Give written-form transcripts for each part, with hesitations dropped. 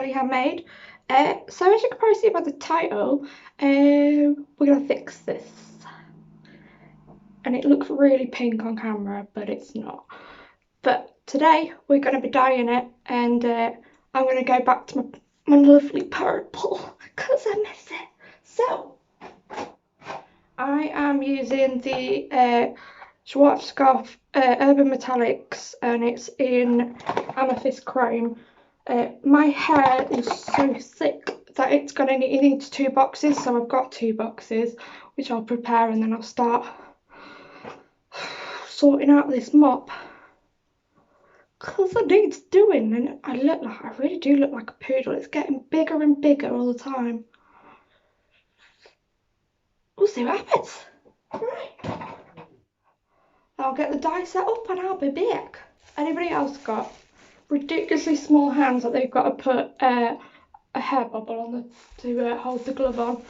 Hely Handmade. So as you can probably see by the title, we're going to fix this. And it looks really pink on camera, but it's not. But today we're going to be dyeing it, and I'm going to go back to my lovely purple because I miss it. So I am using the Schwarzkopf Urban Metallics, and it's in Amethyst Chrome. My hair is so thick that it needs 2 boxes, so I've got 2 boxes which I'll prepare, and then I'll start sorting out this mop because it needs doing, and I really do look like a poodle. It's getting bigger and bigger all the time. We'll see what happens. Right. I'll get the dye set up and I'll be back. Anybody else got ridiculously small hands that they've got to put a hair bubble on to hold the glove on?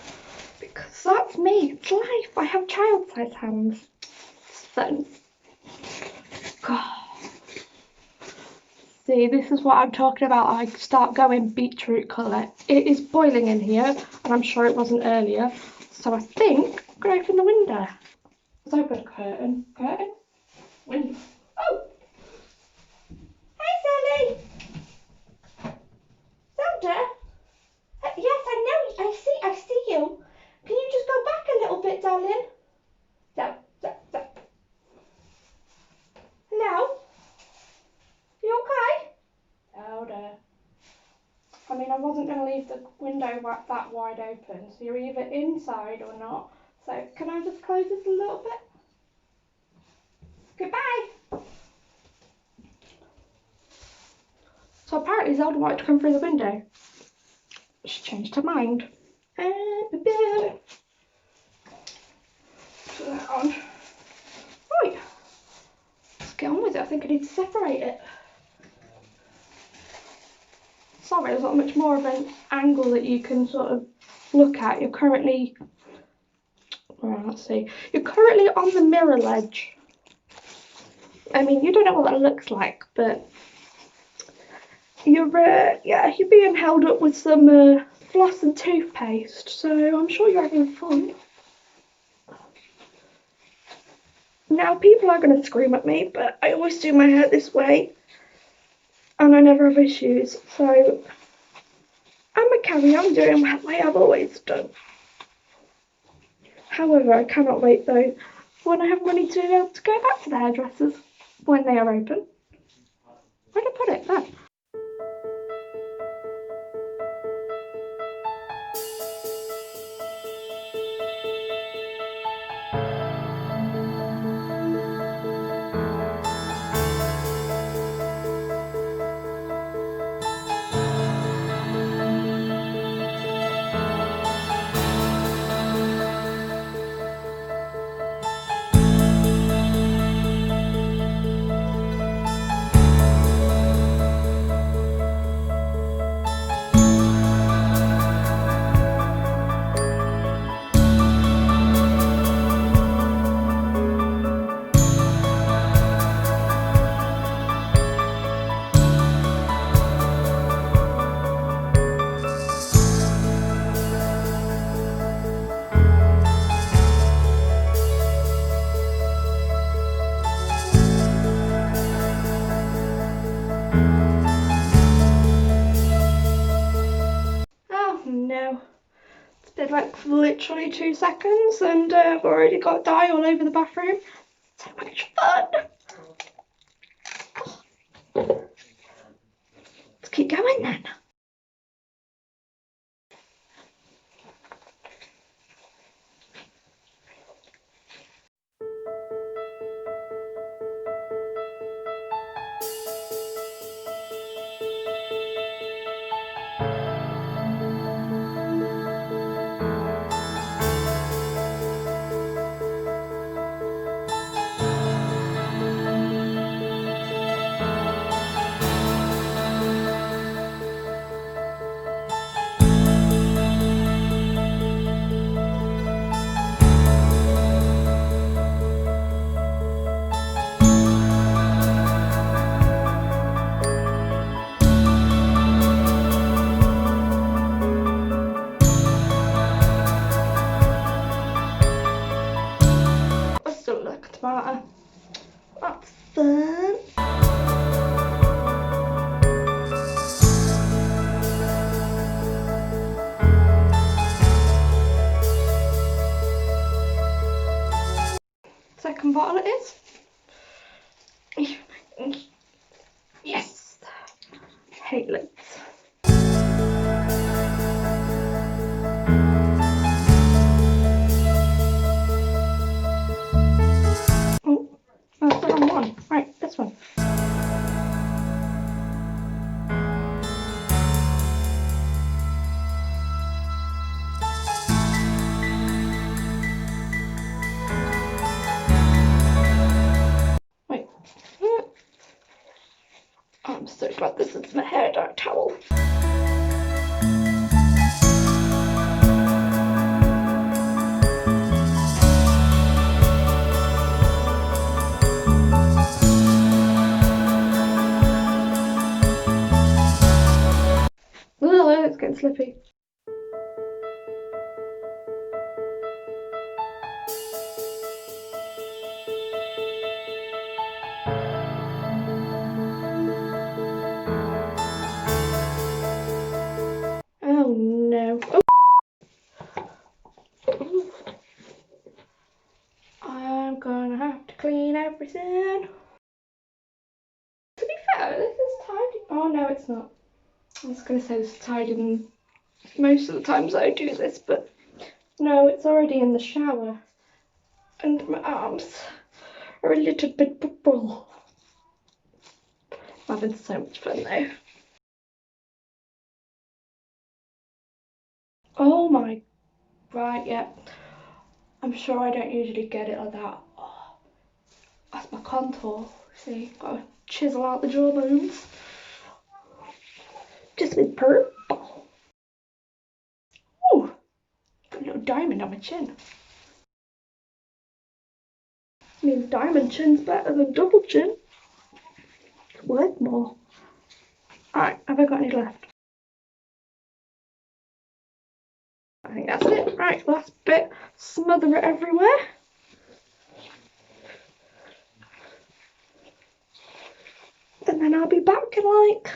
Because that's me. It's life. I have child-sized hands. It's fun. God. See, this is what I'm talking about. I start going beetroot colour. It is boiling in here, and I'm sure it wasn't earlier. So I think I'm going to open the window. Let's open a curtain. Curtain? Window. Oh! Hi, Sally! Santa? Yes, I know. I see you. Can you just go back a little bit, darling? So. Hello? You okay? Oh dear. I mean, I wasn't going to leave the window that wide open, so you're either inside or not. So can I just close this a little bit? Goodbye. So apparently Zelda wanted to come through the window. She changed her mind. Put that on. Right. Let's get on with it. I think I need to separate it. Sorry, there's not much more of an angle that you can sort of look at. You're currently, let's see, you're currently on the mirror ledge. I mean, you don't know what that looks like, but you're being held up with some floss and toothpaste, so I'm sure you're having fun. Now, people are going to scream at me, but I always do my hair this way, and I never have issues, so I'm going to carry on doing the way I've always done. However, I cannot wait though when I have money to be able to go back to the hairdressers when they are open. Where did I put it? There. No, it's been like literally 2 seconds, and I've already got dye all over the bathroom. So much fun. Let's keep going then. Yes! Hely. Oh, that's the wrong one. Right, this one. Wait. I'm so glad this is my hair dye towel. Oh, it's getting slippy. Oh no. Oh. I'm gonna have to clean everything. To be fair, this is tidy. Oh no, it's not. I was gonna say it's tidier than most of the times I do this, but no, it's already in the shower. And my arms are a little bit purple. I'm having so much fun though. Oh my, right, yeah. I'm sure I don't usually get it like that. Oh, that's my contour. See, gotta chisel out the jawbones. Just with purple. Ooh, got a little diamond on my chin. I mean, diamond chin's better than double chin. It's worth more. Alright, have I got any left? I think that's it. Right, last bit. Smother it everywhere. And then I'll be back in like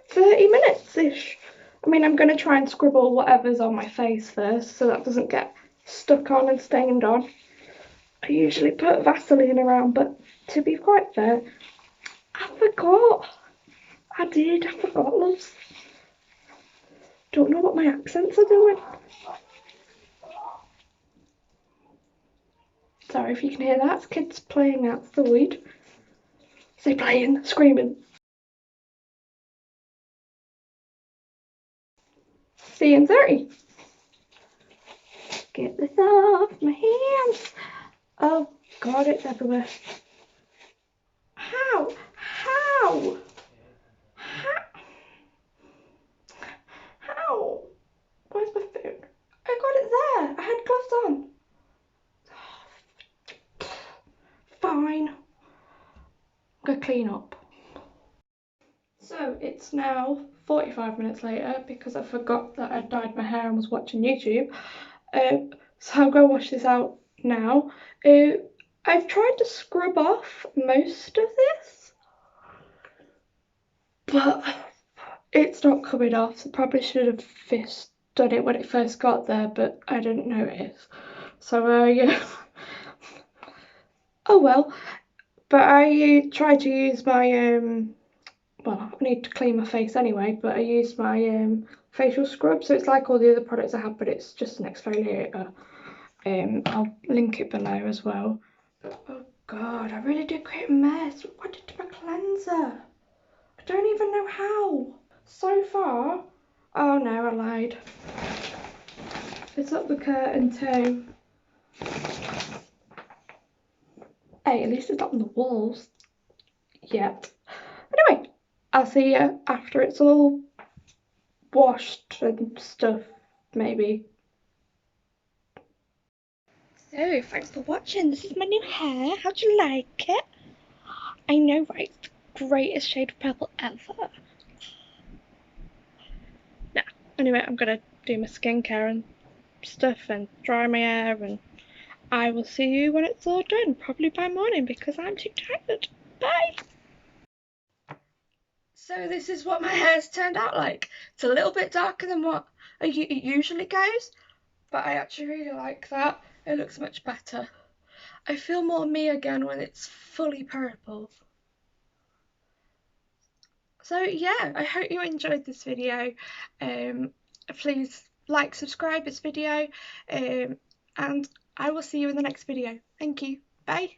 30 minutes-ish. I mean, I'm going to try and scribble whatever's on my face first so that doesn't get stuck on and stained on. I usually put Vaseline around, but to be quite fair, I forgot. I forgot, loves. Don't know what my accents are doing. Sorry if you can hear that, it's kids playing outside. Say playing, screaming. See you in 30. Get this off my hands. Oh God, it's everywhere. How? How? How? Where's my phone? I got it there. I had gloves on. Fine. I'm gonna clean up. So it's now 45 minutes later because I forgot that I'd dyed my hair and was watching YouTube. So I'm gonna wash this out now. I've tried to scrub off most of this, but it's not coming off. So probably should have done it when it first got there, but I didn't notice. So yeah. Oh well. But I tried to use my well, I need to clean my face anyway, but I used my facial scrub, so it's like all the other products I have, but it's just an exfoliator. I'll link it below as well. Oh God, I really did create a mess. What did my cleanser? I don't even know how. So far, oh no, I lied. It's up the curtain too. Hey, at least it's not on the walls yet. Anyway, I'll see you after it's all washed and stuff, maybe. So, thanks for watching. This is my new hair. How'd you like it? I know, right? It's the greatest shade of purple ever. Nah, anyway, I'm gonna do my skincare and stuff and dry my hair, and I will see you when it's all done, probably by morning because I'm too tired. Bye! So this is what my hair's turned out like. It's a little bit darker than what it usually goes, but I actually really like that. It looks much better. I feel more me again when it's fully purple. So yeah, I hope you enjoyed this video. Please like, subscribe this video, and I will see you in the next video. Thank you. Bye.